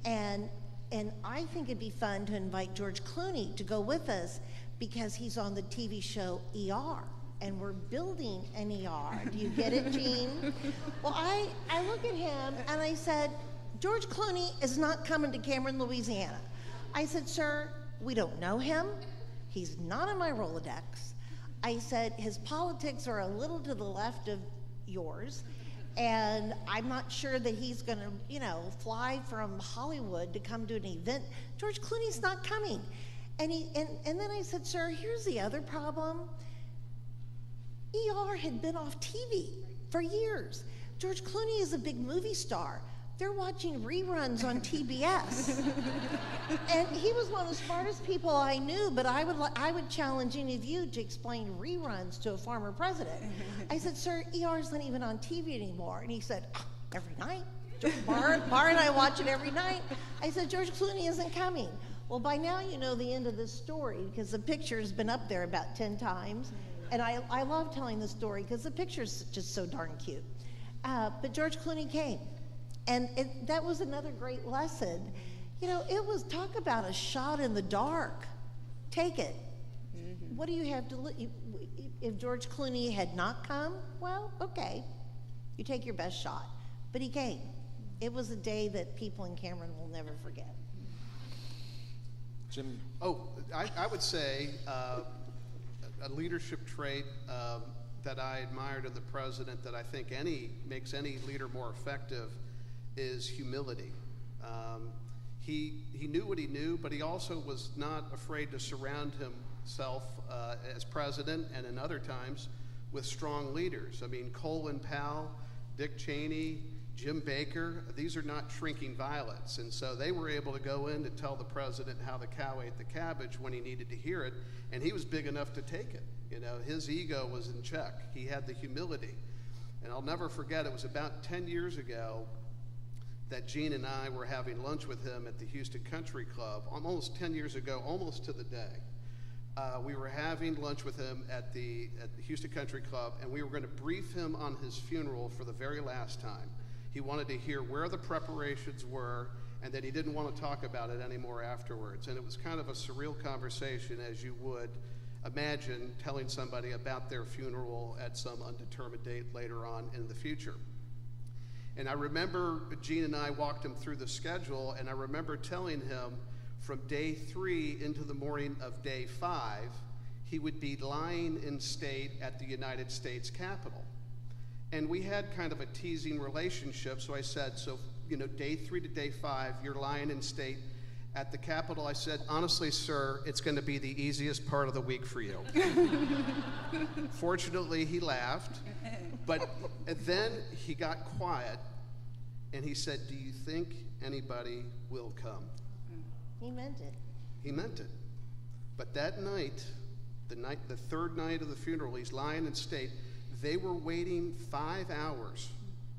And I think it'd be fun to invite George Clooney to go with us because he's on the TV show ER. And we're building an ER. Do you get it, Gene? Well, I look at him and I said, George Clooney is not coming to Cameron, Louisiana. I said, sir, we don't know him. He's not in my Rolodex. I said, his politics are a little to the left of yours, and I'm not sure that he's going to, fly from Hollywood to come to an event. George Clooney's not coming. And then I said, sir, here's the other problem. ER had been off TV for years. George Clooney is a big movie star. They're watching reruns on TBS. And he was one of the smartest people I knew, but I would challenge any of you to explain reruns to a former president. I said, sir, ER's not even on TV anymore. And he said, every night. Barr and I watch it every night. I said, George Clooney isn't coming. Well, by now you know the end of this story because the picture's been up there about 10 times. And I love telling the story because the picture's just so darn cute. But George Clooney came. And that was another great lesson. It was, talk about a shot in the dark. Take it. Mm-hmm. What do you have to, if George Clooney had not come, well, okay. You take your best shot. but he came. It was a day that people in Cameron will never forget. Jim? Oh, I would say a leadership trait that I admired in the president that I think makes any leader more effective is humility. He knew what he knew, but he also was not afraid to surround himself as president and in other times with strong leaders. I mean, Colin Powell, Dick Cheney, Jim Baker, these are not shrinking violets. And so they were able to go in to tell the president how the cow ate the cabbage when he needed to hear it, and he was big enough to take it. You know, his ego was in check. He had the humility. And I'll never forget, it was about 10 years ago that Gene and I were having lunch with him at the Houston Country Club, almost 10 years ago, almost to the day. We were having lunch with him at the Houston Country Club, and we were going to brief him on his funeral for the very last time. He wanted to hear where the preparations were, and that he didn't want to talk about it anymore afterwards. And it was kind of a surreal conversation, as you would imagine telling somebody about their funeral at some undetermined date later on in the future. And I remember Gene and I walked him through the schedule, and I remember telling him from day 3 into the morning of day 5, he would be lying in state at the United States Capitol. And we had kind of a teasing relationship, so I said, so, you know, day 3 to day 5, you're lying in state at the Capitol. I said, honestly, sir, it's going to be the easiest part of the week for you. Fortunately, he laughed, but then he got quiet, and he said, do you think anybody will come? He meant it. He meant it. But that night, the third night of the funeral, he's lying in state. They were waiting 5 hours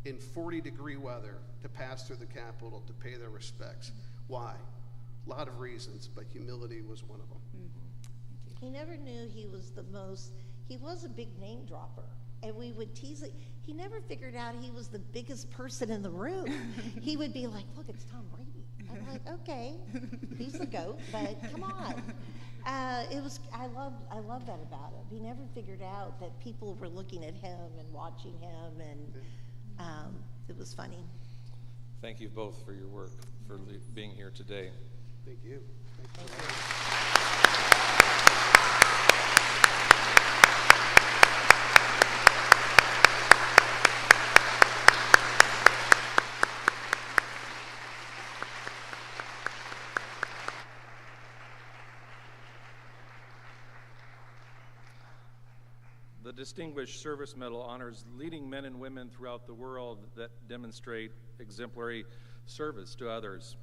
in 40-degree weather to pass through the Capitol to pay their respects. Why? A lot of reasons, but humility was one of them. He never knew he was he was a big name dropper. And we would tease it. He never figured out he was the biggest person in the room. He would be like, look, it's Tom Brady. I'm like, okay, he's the GOAT, but come on. I love that about him. He never figured out that people were looking at him and watching him, and it was funny. Thank you both for your work, for being here today. Thank you. Thank you. The Distinguished Service Medal honors leading men and women throughout the world that demonstrate exemplary service to others.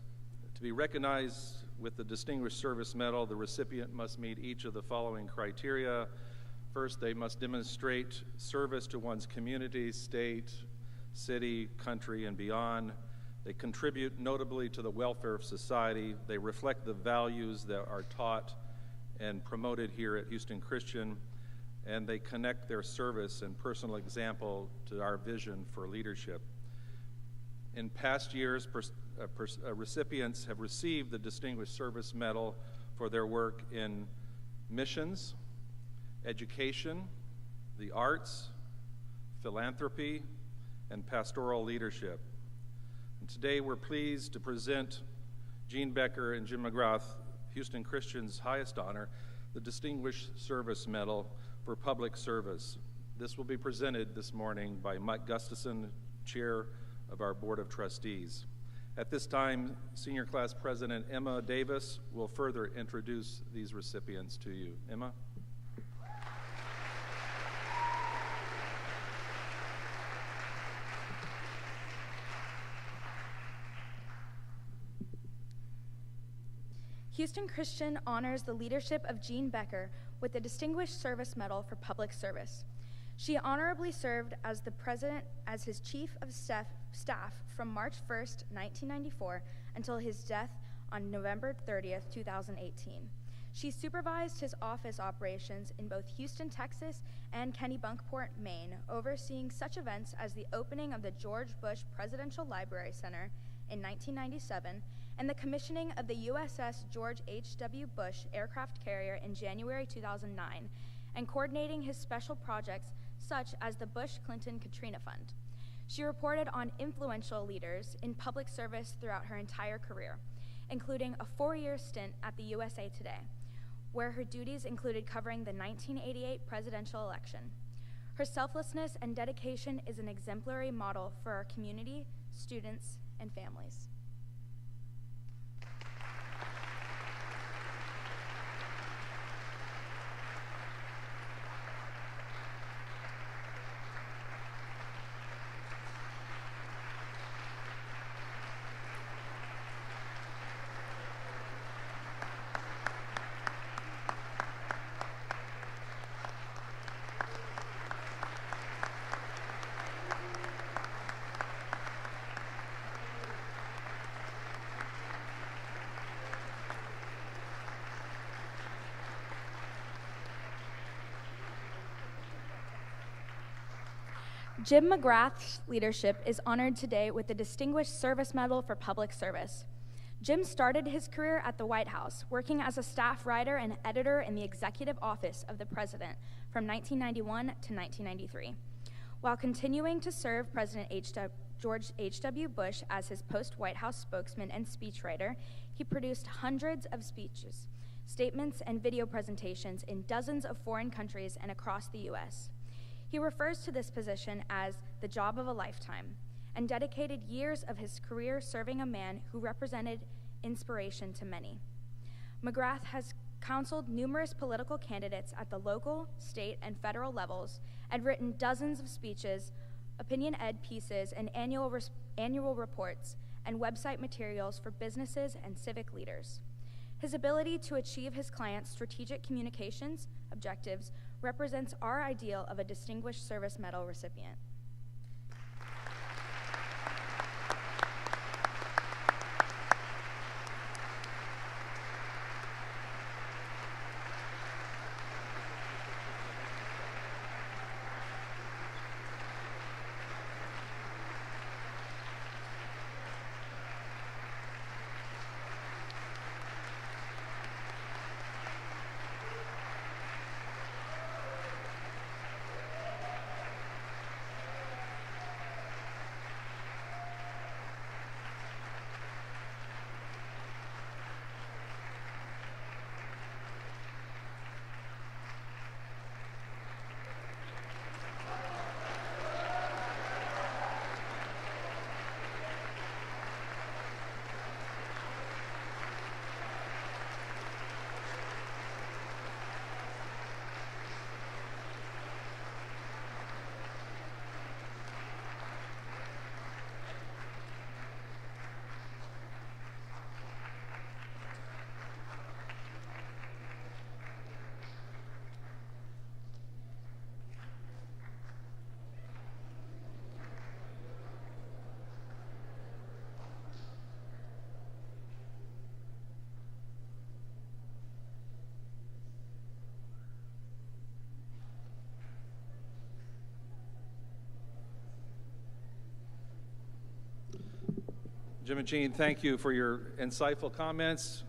To be recognized with the Distinguished Service Medal, the recipient must meet each of the following criteria. First, they must demonstrate service to one's community, state, city, country, and beyond. They contribute notably to the welfare of society. They reflect the values that are taught and promoted here at Houston Christian, and they connect their service and personal example to our vision for leadership. In past years, recipients have received the Distinguished Service Medal for their work in missions, education, the arts, philanthropy, and pastoral leadership. And today we're pleased to present Gene Becker and Jim McGrath, Houston Christian's highest honor, the Distinguished Service Medal for public service. This will be presented this morning by Mike Gustafson, Chair of our Board of Trustees. At this time, Senior Class President Emma Davis will further introduce these recipients to you. Emma? Houston Christian honors the leadership of Gene Becker with the Distinguished Service Medal for Public Service. She honorably served as the president as his chief of staff from March 1st, 1994 until his death on November 30th, 2018. She supervised his office operations in both Houston, Texas and Kennebunkport, Maine, overseeing such events as the opening of the George Bush Presidential Library Center in 1997 and the commissioning of the USS George H.W. Bush aircraft carrier in January 2009, and coordinating his special projects such as the Bush-Clinton Katrina Fund. She reported on influential leaders in public service throughout her entire career, including a 4-year stint at the USA Today, where her duties included covering the 1988 presidential election. Her selflessness and dedication is an exemplary model for our community, students, and families. Jim McGrath's leadership is honored today with the Distinguished Service Medal for Public Service. Jim started his career at the White House, working as a staff writer and editor in the executive office of the president from 1991 to 1993. While continuing to serve President George H.W. Bush as his post-White House spokesman and speechwriter, he produced hundreds of speeches, statements, and video presentations in dozens of foreign countries and across the U.S. He refers to this position as the job of a lifetime and dedicated years of his career serving a man who represented inspiration to many. McGrath has counseled numerous political candidates at the local, state, and federal levels and written dozens of speeches, opinion ed pieces, and annual reports and website materials for businesses and civic leaders. His ability to achieve his clients' strategic communications objectives represents our ideal of a Distinguished Service Medal recipient. Jim and Jean, thank you for your insightful comments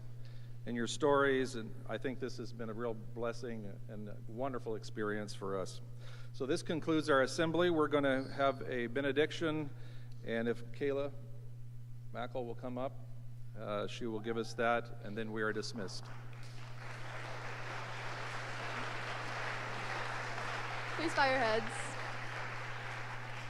and your stories, and I think this has been a real blessing and a wonderful experience for us. So this concludes our assembly. We're going to have a benediction, and if Kayla Mackel will come up, she will give us that, and then we are dismissed. Please bow your heads.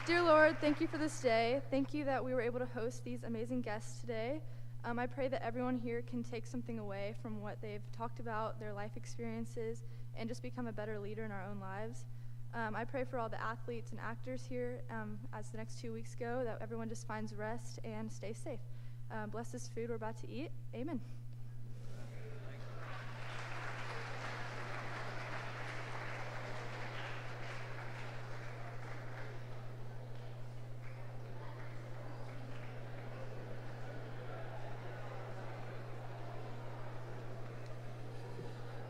Dear Lord, thank you for this day. Thank you that we were able to host these amazing guests today. I pray that everyone here can take something away from what they've talked about, their life experiences, and just become a better leader in our own lives. I pray for all the athletes and actors here as the next 2 weeks go, that everyone just finds rest and stays safe. Bless this food we're about to eat. Amen.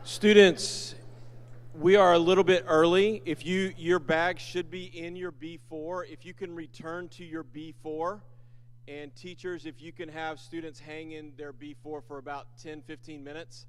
Students, we are a little bit early. If your bag should be in your B4, if you can return to your B4, and teachers, if you can have students hang in their B4 for about 10-15 minutes,